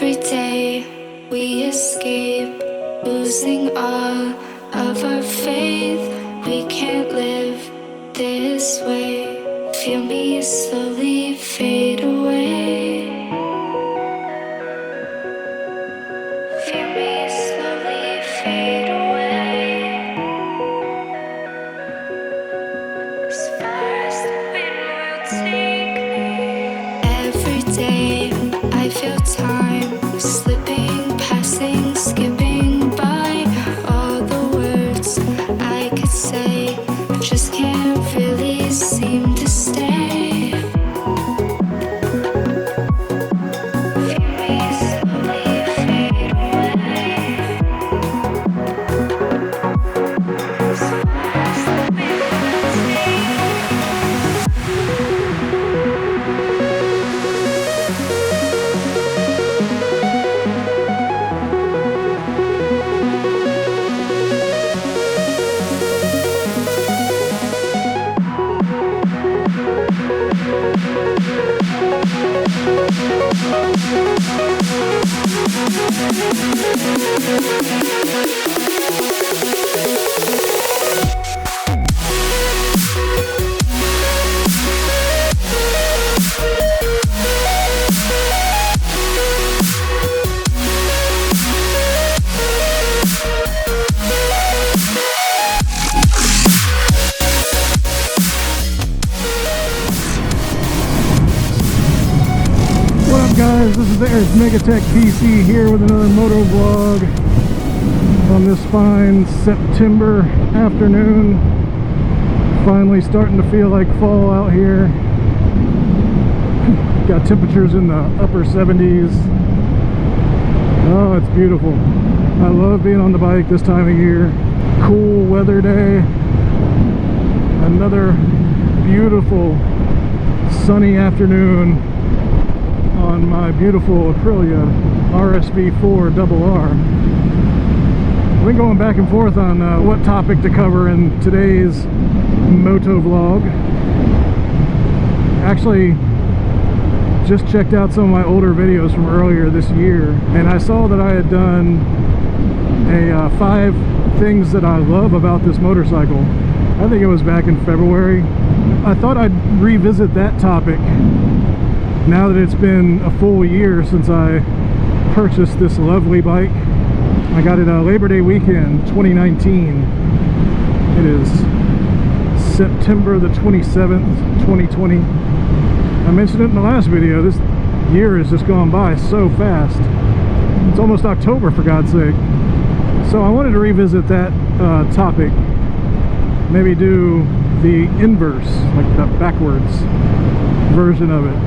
Every day we escape, losing all of our faith. We can't live this way. Feel me slowly fade away. Feel me slowly fade away. As far as the wind will take me. Every day I feel time slipping, passing, skipping by. All the words I could say just can't really seem to stay. Feel me slowly fade away. As far as the wind will take me. Guys, this is Eric Megatech PC here with another moto vlog on this fine September afternoon. Finally starting to feel like fall out here. Got temperatures in the upper 70s. Oh, it's beautiful. I love being on the bike this time of year. Cool weather day. Another beautiful sunny afternoon on my beautiful Aprilia RSV4RR. I've been going back and forth on what topic to cover in today's moto vlog. Actually, just checked out some of my older videos from earlier this year, and I saw that I had done a 5 things that I love about this motorcycle. I think it was back in February. I thought I'd revisit that topic now that it's been a full year since I purchased this lovely bike. I got it Labor Day weekend 2019. It is September the 27th, 2020. I mentioned it in the last video. This year has just gone by so fast. It's almost October, for God's sake. So I wanted to revisit that topic. Maybe do the inverse, like the backwards version of it.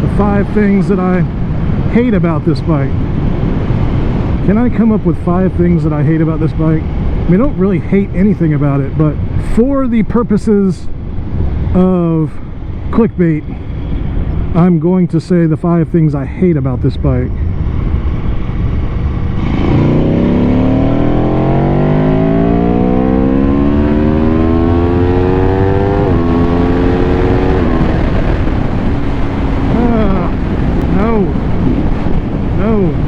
The 5 things that I hate about this bike. Can I come up with 5 things that I hate about this bike? I mean, I don't really hate anything about it, but for the purposes of clickbait, I'm going to say the 5 things I hate about this bike.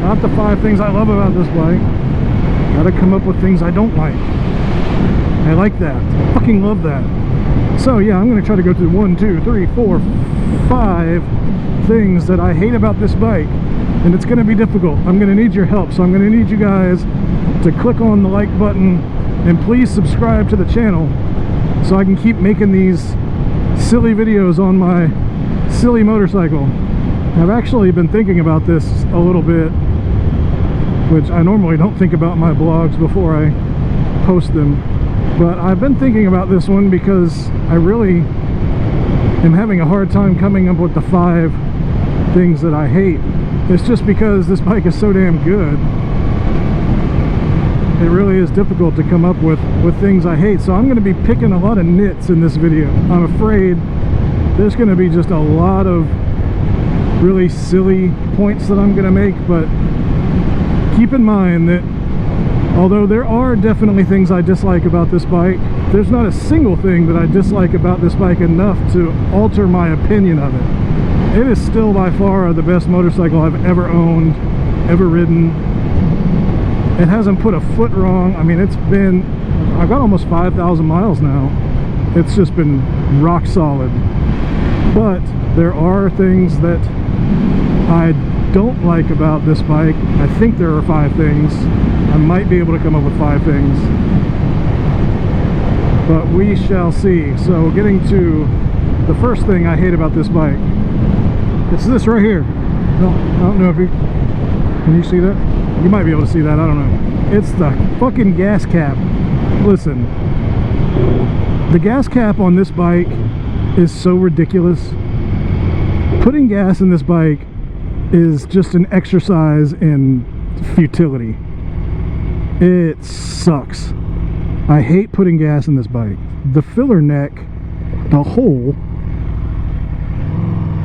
Not the 5 things I love about this bike. Gotta come up with things I don't like. I like that. I fucking love that. So yeah, I'm gonna try to go through 1, 2, 3, 4, 5 things that I hate about this bike. And it's gonna be difficult. I'm gonna need your help. So I'm gonna need you guys to click on the like button and please subscribe to the channel so I can keep making these silly videos on my silly motorcycle. I've actually been thinking about this a little bit, which I normally don't think about my blogs before I post them, but I've been thinking about this one because I really am having a hard time coming up with the 5 things that I hate. It's just because this bike is so damn good. It really is difficult to come up with things I hate, so I'm going to be picking a lot of nits in this video. I'm afraid there's going to be just a lot of really silly points that I'm going to make, but keep in mind that although there are definitely things I dislike about this bike, there's not a single thing that I dislike about this bike enough to alter my opinion of it. It is still by far the best motorcycle I've ever owned. ever ridden. It hasn't put a foot wrong. I mean, I've got almost 5,000 miles now. It's just been rock solid. But there are things that I don't like about this bike. I think there are 5 things. I might be able to come up with 5 things, but we shall see. So getting to the first thing I hate about this bike, it's this right here. I don't know if you can you see that? You might be able to see that, I don't know. It's the fucking gas cap. Listen, the gas cap on this bike is so ridiculous. Putting gas in this bike is just an exercise in futility. It sucks. I hate putting gas in this bike. The filler neck, the hole,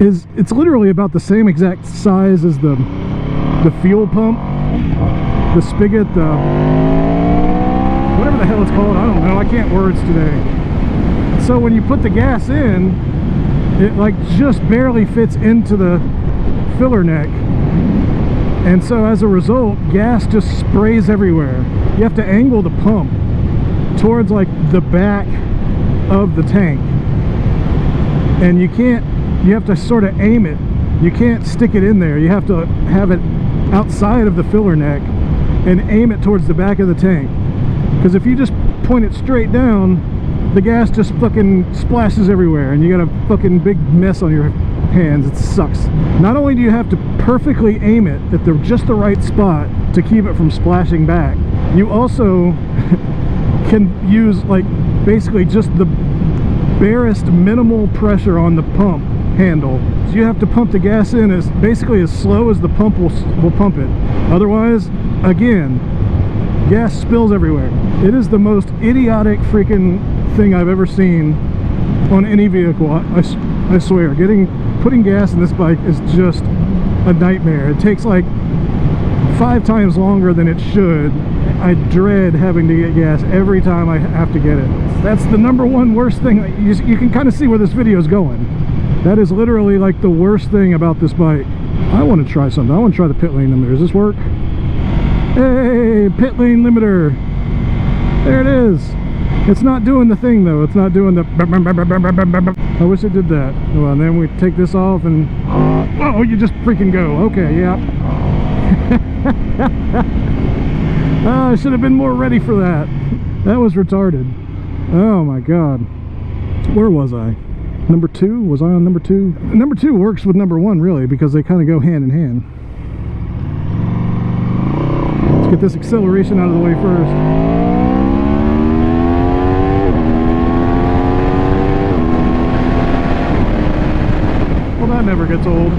it's literally about the same exact size as the fuel pump, the spigot, whatever the hell it's called, I don't know, I can't words today. So when you put the gas in, it like just barely fits into the filler neck, and so as a result gas just sprays everywhere. You have to angle the pump towards like the back of the tank, and you have to sort of aim it. You can't stick it in there. You have to have it outside of the filler neck and aim it towards the back of the tank, because if you just point it straight down, the gas just fucking splashes everywhere and you got a fucking big mess on your hands. It sucks. Not only do you have to perfectly aim it at just the right spot to keep it from splashing back, you also can use like basically just the barest minimal pressure on the pump handle. So you have to pump the gas in as basically as slow as the pump will pump it. Otherwise, again, gas spills everywhere. It is the most idiotic freaking thing I've ever seen on any vehicle. I swear, putting gas in this bike is just a nightmare. It takes like 5 times longer than it should. I dread having to get gas every time I have to get it. That's the #1 worst thing. You can kind of see where this video is going. That is literally like the worst thing about this bike. I want to try something. I want to try the pit lane limiter. Does this work? Hey, pit lane limiter. There it is. It's not doing the thing though. It's not doing the... I wish it did that. Well, and then we take this off and... Oh, you just freaking go. Okay, yeah. I should have been more ready for that. That was retarded. Oh my god. Where was I? Number 2? Was I on number 2? Number 2 works with number 1 really, because they kind of go hand in hand. Let's get this acceleration out of the way first. That never gets old.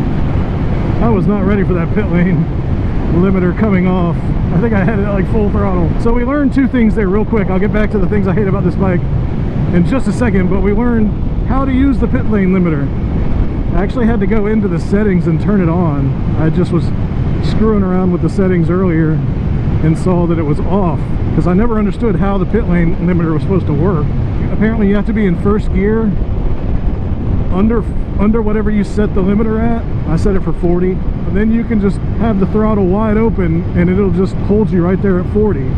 I was not ready for that pit lane limiter coming off. I think I had it at like full throttle. So we learned 2 things there real quick. I'll get back to the things I hate about this bike in just a second, but we learned how to use the pit lane limiter. I actually had to go into the settings and turn it on. I just was screwing around with the settings earlier and saw that it was off, because I never understood how the pit lane limiter was supposed to work. Apparently you have to be in first gear under whatever you set the limiter at. I set it for 40, and then you can just have the throttle wide open and it'll just hold you right there at 40.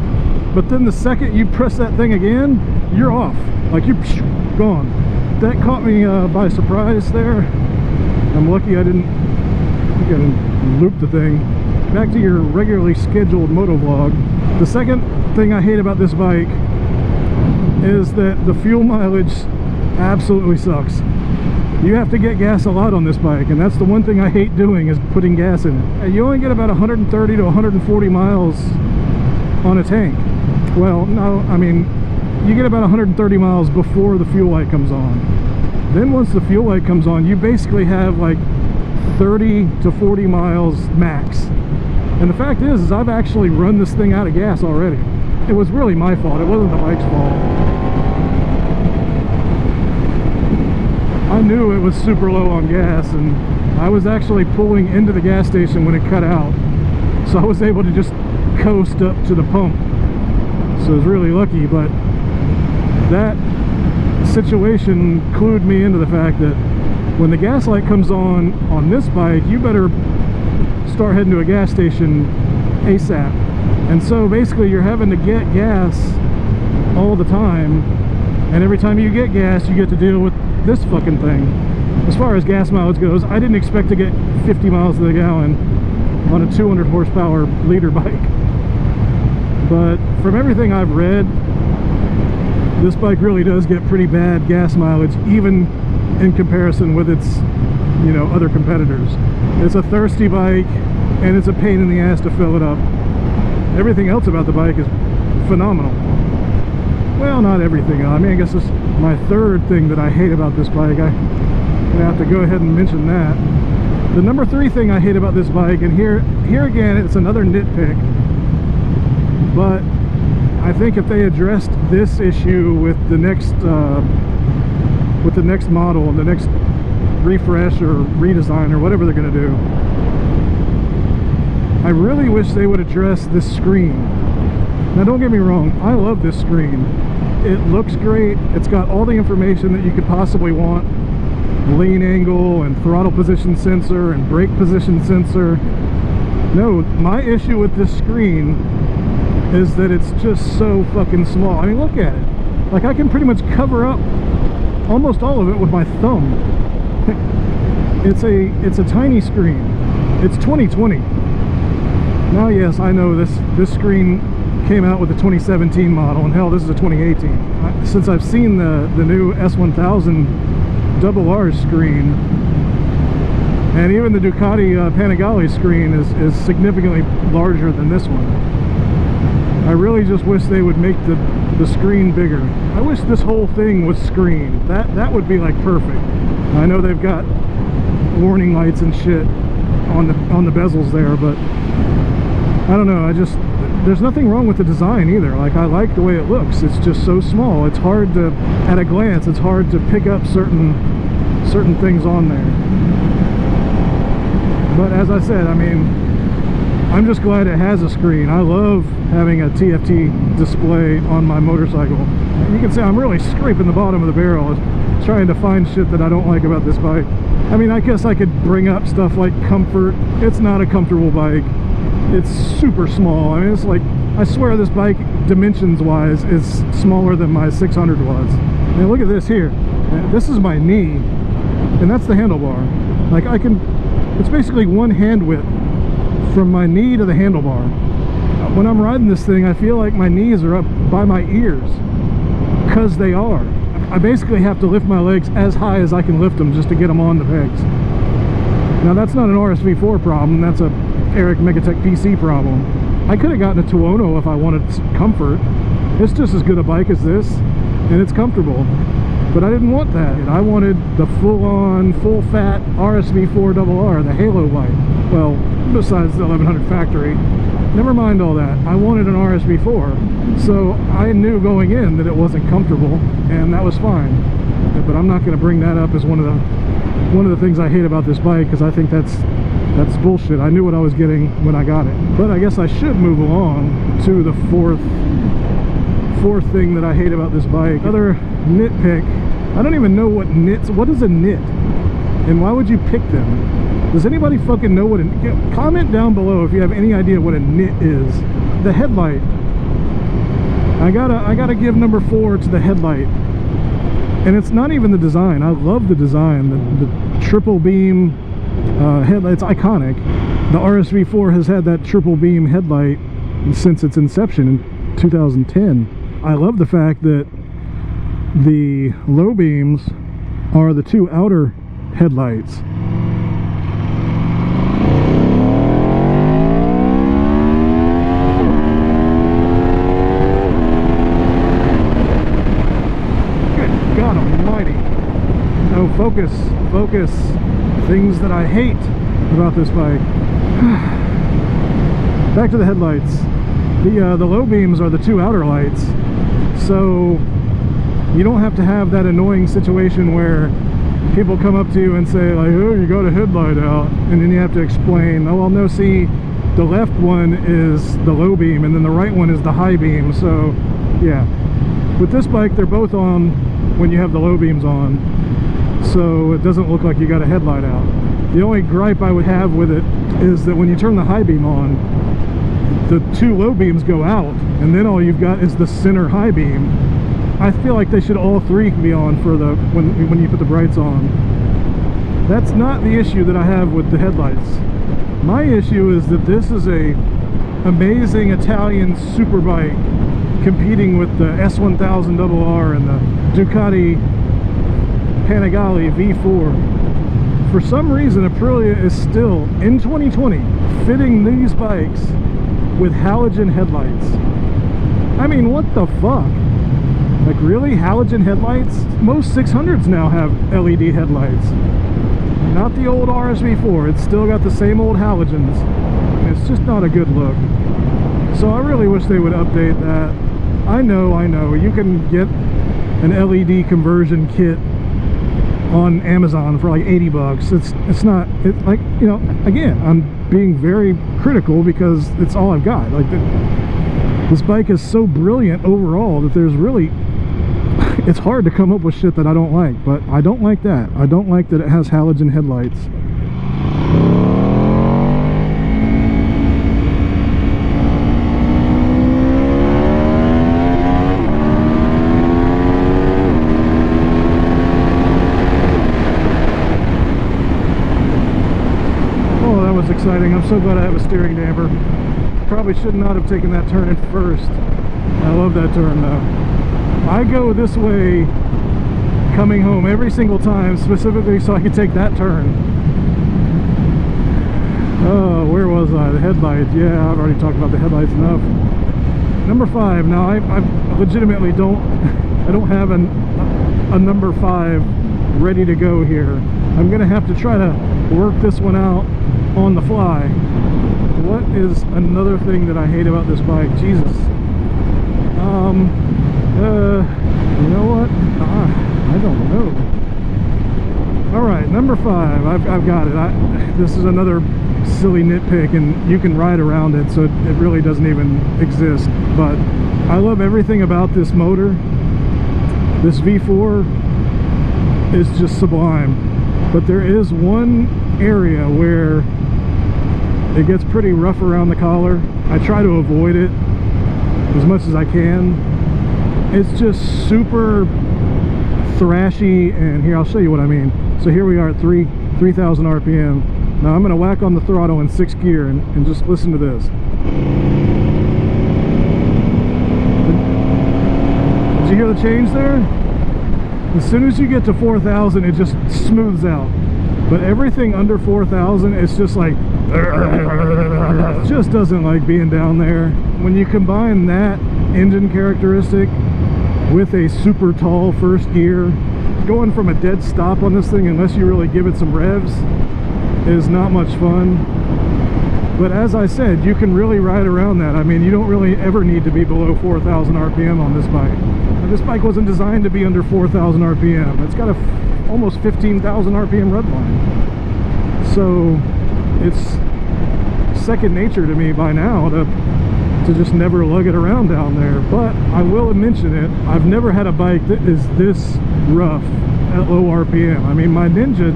But then the second you press that thing again, you're off, like you're gone. That caught me by surprise there. I'm lucky I didn't loop the thing. Back to your regularly scheduled moto vlog. The second thing I hate about this bike is that the fuel mileage absolutely sucks. You have to get gas a lot on this bike, and that's the one thing I hate doing, is putting gas in it. You only get about 130 to 140 miles on a tank. Well, no, I mean, you get about 130 miles before the fuel light comes on. Then once the fuel light comes on, you basically have like 30 to 40 miles max. And the fact is I've actually run this thing out of gas already. It was really my fault. It wasn't the bike's fault. I knew it was super low on gas, and I was actually pulling into the gas station when it cut out, so I was able to just coast up to the pump. So I was really lucky, but that situation clued me into the fact that when the gas light comes on this bike, you better start heading to a gas station ASAP. And so basically you're having to get gas all the time, and every time you get gas you get to deal with this fucking thing. As far as gas mileage goes, I didn't expect to get 50 miles to the gallon on a 200 horsepower liter bike, but from everything I've read, this bike really does get pretty bad gas mileage, even in comparison with its, you know, other competitors. It's a thirsty bike, and it's a pain in the ass to fill it up. Everything else about the bike is phenomenal. Well, not everything. I mean, I guess this is my third thing that I hate about this bike. I'm gonna have to go ahead and mention that. The number 3 thing I hate about this bike, and here again, it's another nitpick, but I think if they addressed this issue with the next model, the next refresh or redesign or whatever they're going to do, I really wish they would address this screen. Now don't get me wrong, I love this screen. It looks great. It's got all the information that you could possibly want. Lean angle and throttle position sensor and brake position sensor. No, my issue with this screen is that it's just so fucking small. I mean, look at it. Like, I can pretty much cover up almost all of it with my thumb. It's a tiny screen. It's 2020. Now, yes, I know this screen came out with the 2017 model, and hell, this is a 2018. Since I've seen the new S1000 RR screen, and even the Ducati Panigale screen is significantly larger than this one. I really just wish they would make the screen bigger. I wish this whole thing was screened. That would be like perfect. I know they've got warning lights and shit on the bezels there, but I don't know. There's nothing wrong with the design either. Like, I like the way it looks. It's just so small. It's hard to, at a glance, it's hard to pick up certain things on there. But as I said, I mean, I'm just glad it has a screen. I love having a TFT display on my motorcycle. You can see I'm really scraping the bottom of the barrel trying to find shit that I don't like about this bike. I mean, I guess I could bring up stuff like comfort. It's not a comfortable bike. It's super small. I mean, it's like, I swear this bike, dimensions-wise, is smaller than my 600 was. I mean, look at this here. This is my knee, and that's the handlebar. Like, it's basically one hand width from my knee to the handlebar. When I'm riding this thing, I feel like my knees are up by my ears, because they are. I basically have to lift my legs as high as I can lift them just to get them on the pegs. Now, that's not an RSV4 problem, that's a Eric Megatech PC problem. I could have gotten a Tuono if I wanted comfort. It's just as good a bike as this, and it's comfortable. But I didn't want that. I wanted the full-on, full-fat RSV4RR, the Halo light. Well, besides the 1100 factory. Never mind all that. I wanted an RSV4. So I knew going in that it wasn't comfortable, and that was fine. But I'm not going to bring that up as one of the things I hate about this bike, because I think that's bullshit. I knew what I was getting when I got it. But I guess I should move along to the fourth thing that I hate about this bike. Another nitpick. I don't even know what is a nit, and why would you pick them? Does anybody fucking know what comment down below if you have any idea what a nit is. The headlight. I gotta give number 4 to the headlight. And it's not even the design. I love the design. The triple beam headlight, it's iconic. The RSV4 has had that triple beam headlight since its inception in 2010. I love the fact that the low beams are the 2 outer headlights. Good God almighty. No, focus. Things that I hate about this bike. Back to the headlights. The low beams are the 2 outer lights, so you don't have to have that annoying situation where people come up to you and say like, oh, you got a headlight out, and then you have to explain, oh well, no, see, the left one is the low beam and then the right one is the high beam. So yeah, with this bike they're both on when you have the low beams on, so it doesn't look like you got a headlight out. The only gripe I would have with it is that when you turn the high beam on, the two low beams go out, and then all you've got is the center high beam. I feel like they should all three be on for the when you put the brights on. That's not the issue that I have with the headlights. My issue is that this is a amazing Italian super bike competing with the S1000RR and the Ducati Panigale V4. For some reason, Aprilia is still, in 2020, fitting these bikes with halogen headlights. I mean, what the fuck? Like, really? Halogen headlights? Most 600s now have LED headlights. Not the old RSV4. It's still got the same old halogens. It's just not a good look. So I really wish they would update that. I know, you can get an LED conversion kit on Amazon for like 80 bucks. It's not, like, you know, again, I'm being very critical because it's all I've got. Like, this bike is so brilliant overall that there's really, it's hard to come up with shit that I don't like, but I don't like that. I don't like that it has halogen headlights. Exciting. I'm so glad I have a steering damper. Probably should not have taken that turn in first. I love that turn though. I go this way coming home every single time, specifically so I could take that turn. Oh, where was I? The headlights. Yeah, I've already talked about the headlights enough. Number 5. Now I legitimately don't have a number 5 ready to go here. I'm gonna have to try to work this one out on the fly. What is another thing that I hate about this bike? Jesus. You know what? I don't know. All right, number 5. I've got it. This is another silly nitpick, and you can ride around it, so it really doesn't even exist. But I love everything about this motor. This V4 is just sublime. But there is one area where it gets pretty rough around the collar. I try to avoid it as much as I can. It's just super thrashy, and here, I'll show you what I mean. So here we are at 3,000 RPM. Now I'm going to whack on the throttle in 6th gear and just listen to this. Did you hear the change there? As soon as you get to 4,000, it just smooths out. But everything under 4,000, it's just like, it just doesn't like being down there. When you combine that engine characteristic with a super tall first gear, going from a dead stop on this thing, unless you really give it some revs, is not much fun. But as I said, you can really ride around that. I mean, you don't really ever need to be below 4,000 RPM on this bike. Now, this bike wasn't designed to be under 4,000 RPM. It's got a almost 15,000 RPM redline. So it's second nature to me by now to just never lug it around down there. But I will mention it, I've never had a bike that is this rough at low RPM. I mean, my Ninja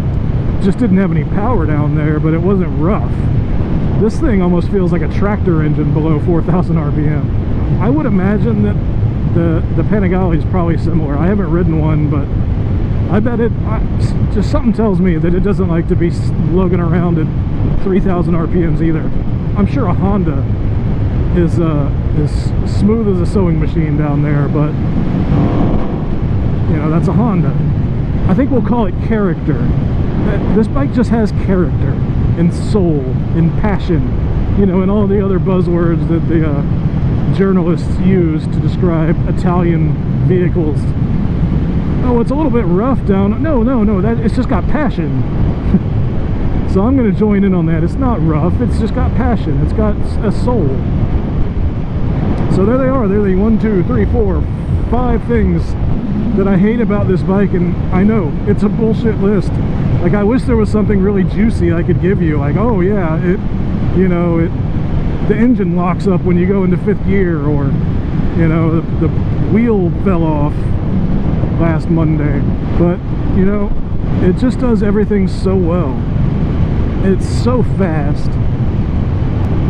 just didn't have any power down there, but it wasn't rough. This thing almost feels like a tractor engine below 4,000 RPM. I would imagine that the Panigale is probably similar. I haven't ridden one, but I bet just something tells me that it doesn't like to be lugging around at 3,000 RPMs either. I'm sure a Honda is smooth as a sewing machine down there, but you know, that's a Honda. I think we'll call it character. This bike just has character and soul and passion, you know, and all the other buzzwords that the journalists use to describe Italian vehicles. Oh, it's a little bit rough down. No, that it's just got passion. So I'm going to join in on that. It's not rough. It's just got passion. It's got a soul. So there they are. They're the 1, 2, 3, 4, 5 things that I hate about this bike, and I know it's a bullshit list. Like, I wish there was something really juicy I could give you, like, oh yeah, the engine locks up when you go into 5th gear, or you know, the wheel fell off last Monday. But you know, it just does everything so well. It's so fast.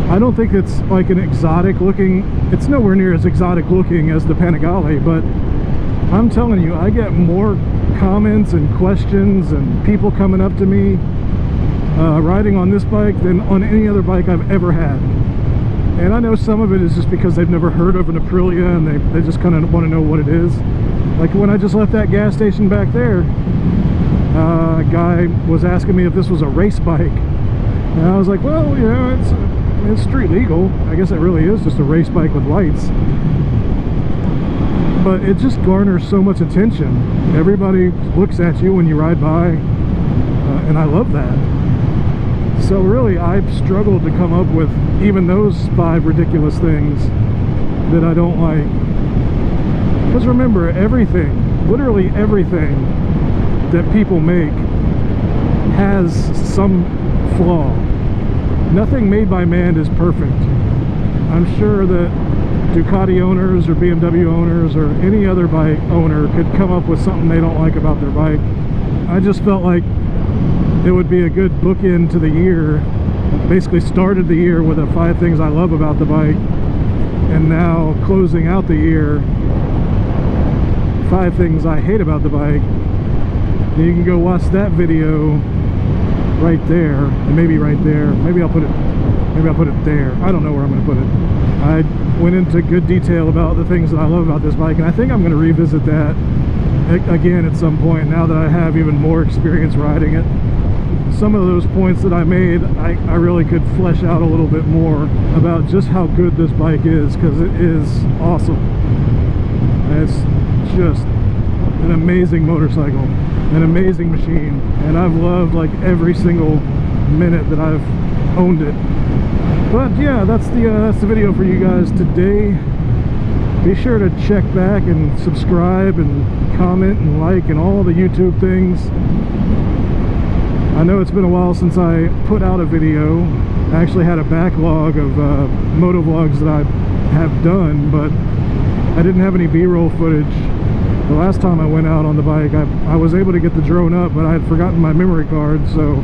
I don't think it's like an exotic looking, it's nowhere near as exotic looking as the Panigale, but I'm telling you, I get more comments and questions and people coming up to me riding on this bike than on any other bike I've ever had. And I know some of it is just because they've never heard of an Aprilia and they just kind of want to know what it is. Like when I just left that gas station back there, a guy was asking me if this was a race bike. And I was like, well, you know, it's street legal. I guess it really is just a race bike with lights. But it just garners so much attention. Everybody looks at you when you ride by, and I love that. So really, I've struggled to come up with even those 5 ridiculous things that I don't like. Because remember, everything, literally everything that people make has some flaw. Nothing made by man is perfect. I'm sure that Ducati owners or BMW owners or any other bike owner could come up with something they don't like about their bike. I just felt like it would be a good bookend to the year. Basically started the year with the 5 things I love about the bike, and now closing out the year, 5 things I hate about the bike. You can go watch that video right there, and maybe right there. Maybe I'll put it there. I don't know where I'm going to put it. I went into good detail about the things that I love about this bike, and I think I'm going to revisit that again at some point now that I have even more experience riding it. Some of those points that I made, I really could flesh out a little bit more about just how good this bike is, because it is awesome. It's just an amazing motorcycle, an amazing machine, and I've loved like every single minute that I've owned it. But yeah, that's the video for you guys today. Be sure to check back and subscribe and comment and like and all the YouTube things. I know it's been a while since I put out a video. I actually had a backlog of motovlogs that I have done, but I didn't have any B-roll footage. The last time I went out on the bike, I was able to get the drone up, but I had forgotten my memory card, so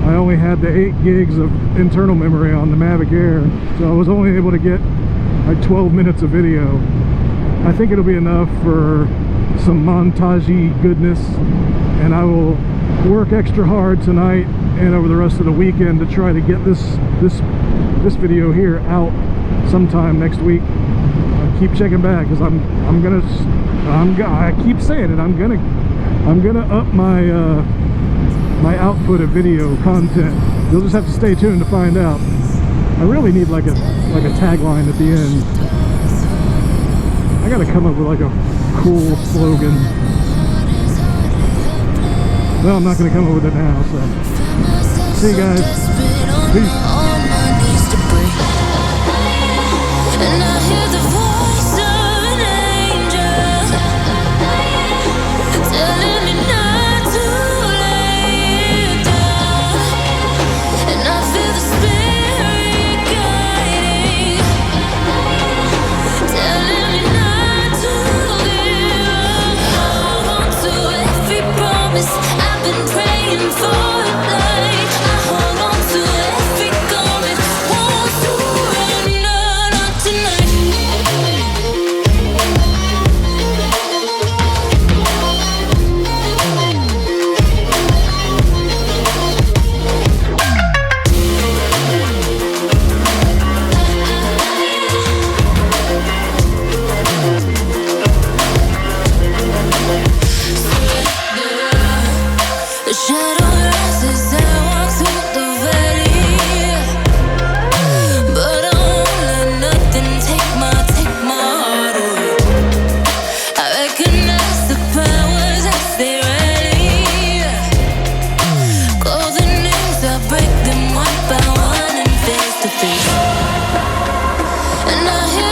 I only had the 8 gigs of internal memory on the Mavic Air, so I was only able to get like 12 minutes of video. I think it'll be enough for some montage-y goodness, and I will work extra hard tonight and over the rest of the weekend to try to get this video here out sometime next week. Keep checking back, because I keep saying it, I'm gonna up my my output of video content. You'll just have to stay tuned to find out. I really need like a tagline at the end. I gotta come up with like a cool slogan. Well, I'm not gonna come up with it now, so see you guys. Peace. I've been praying for a night. I hold on to every comment. Won't surrender, not tonight. The shadow rises and I walk through the valley, but I won't let nothing take my heart away. I recognize the powers as they rally. Golden names, I break them one by one and face to face. And I hear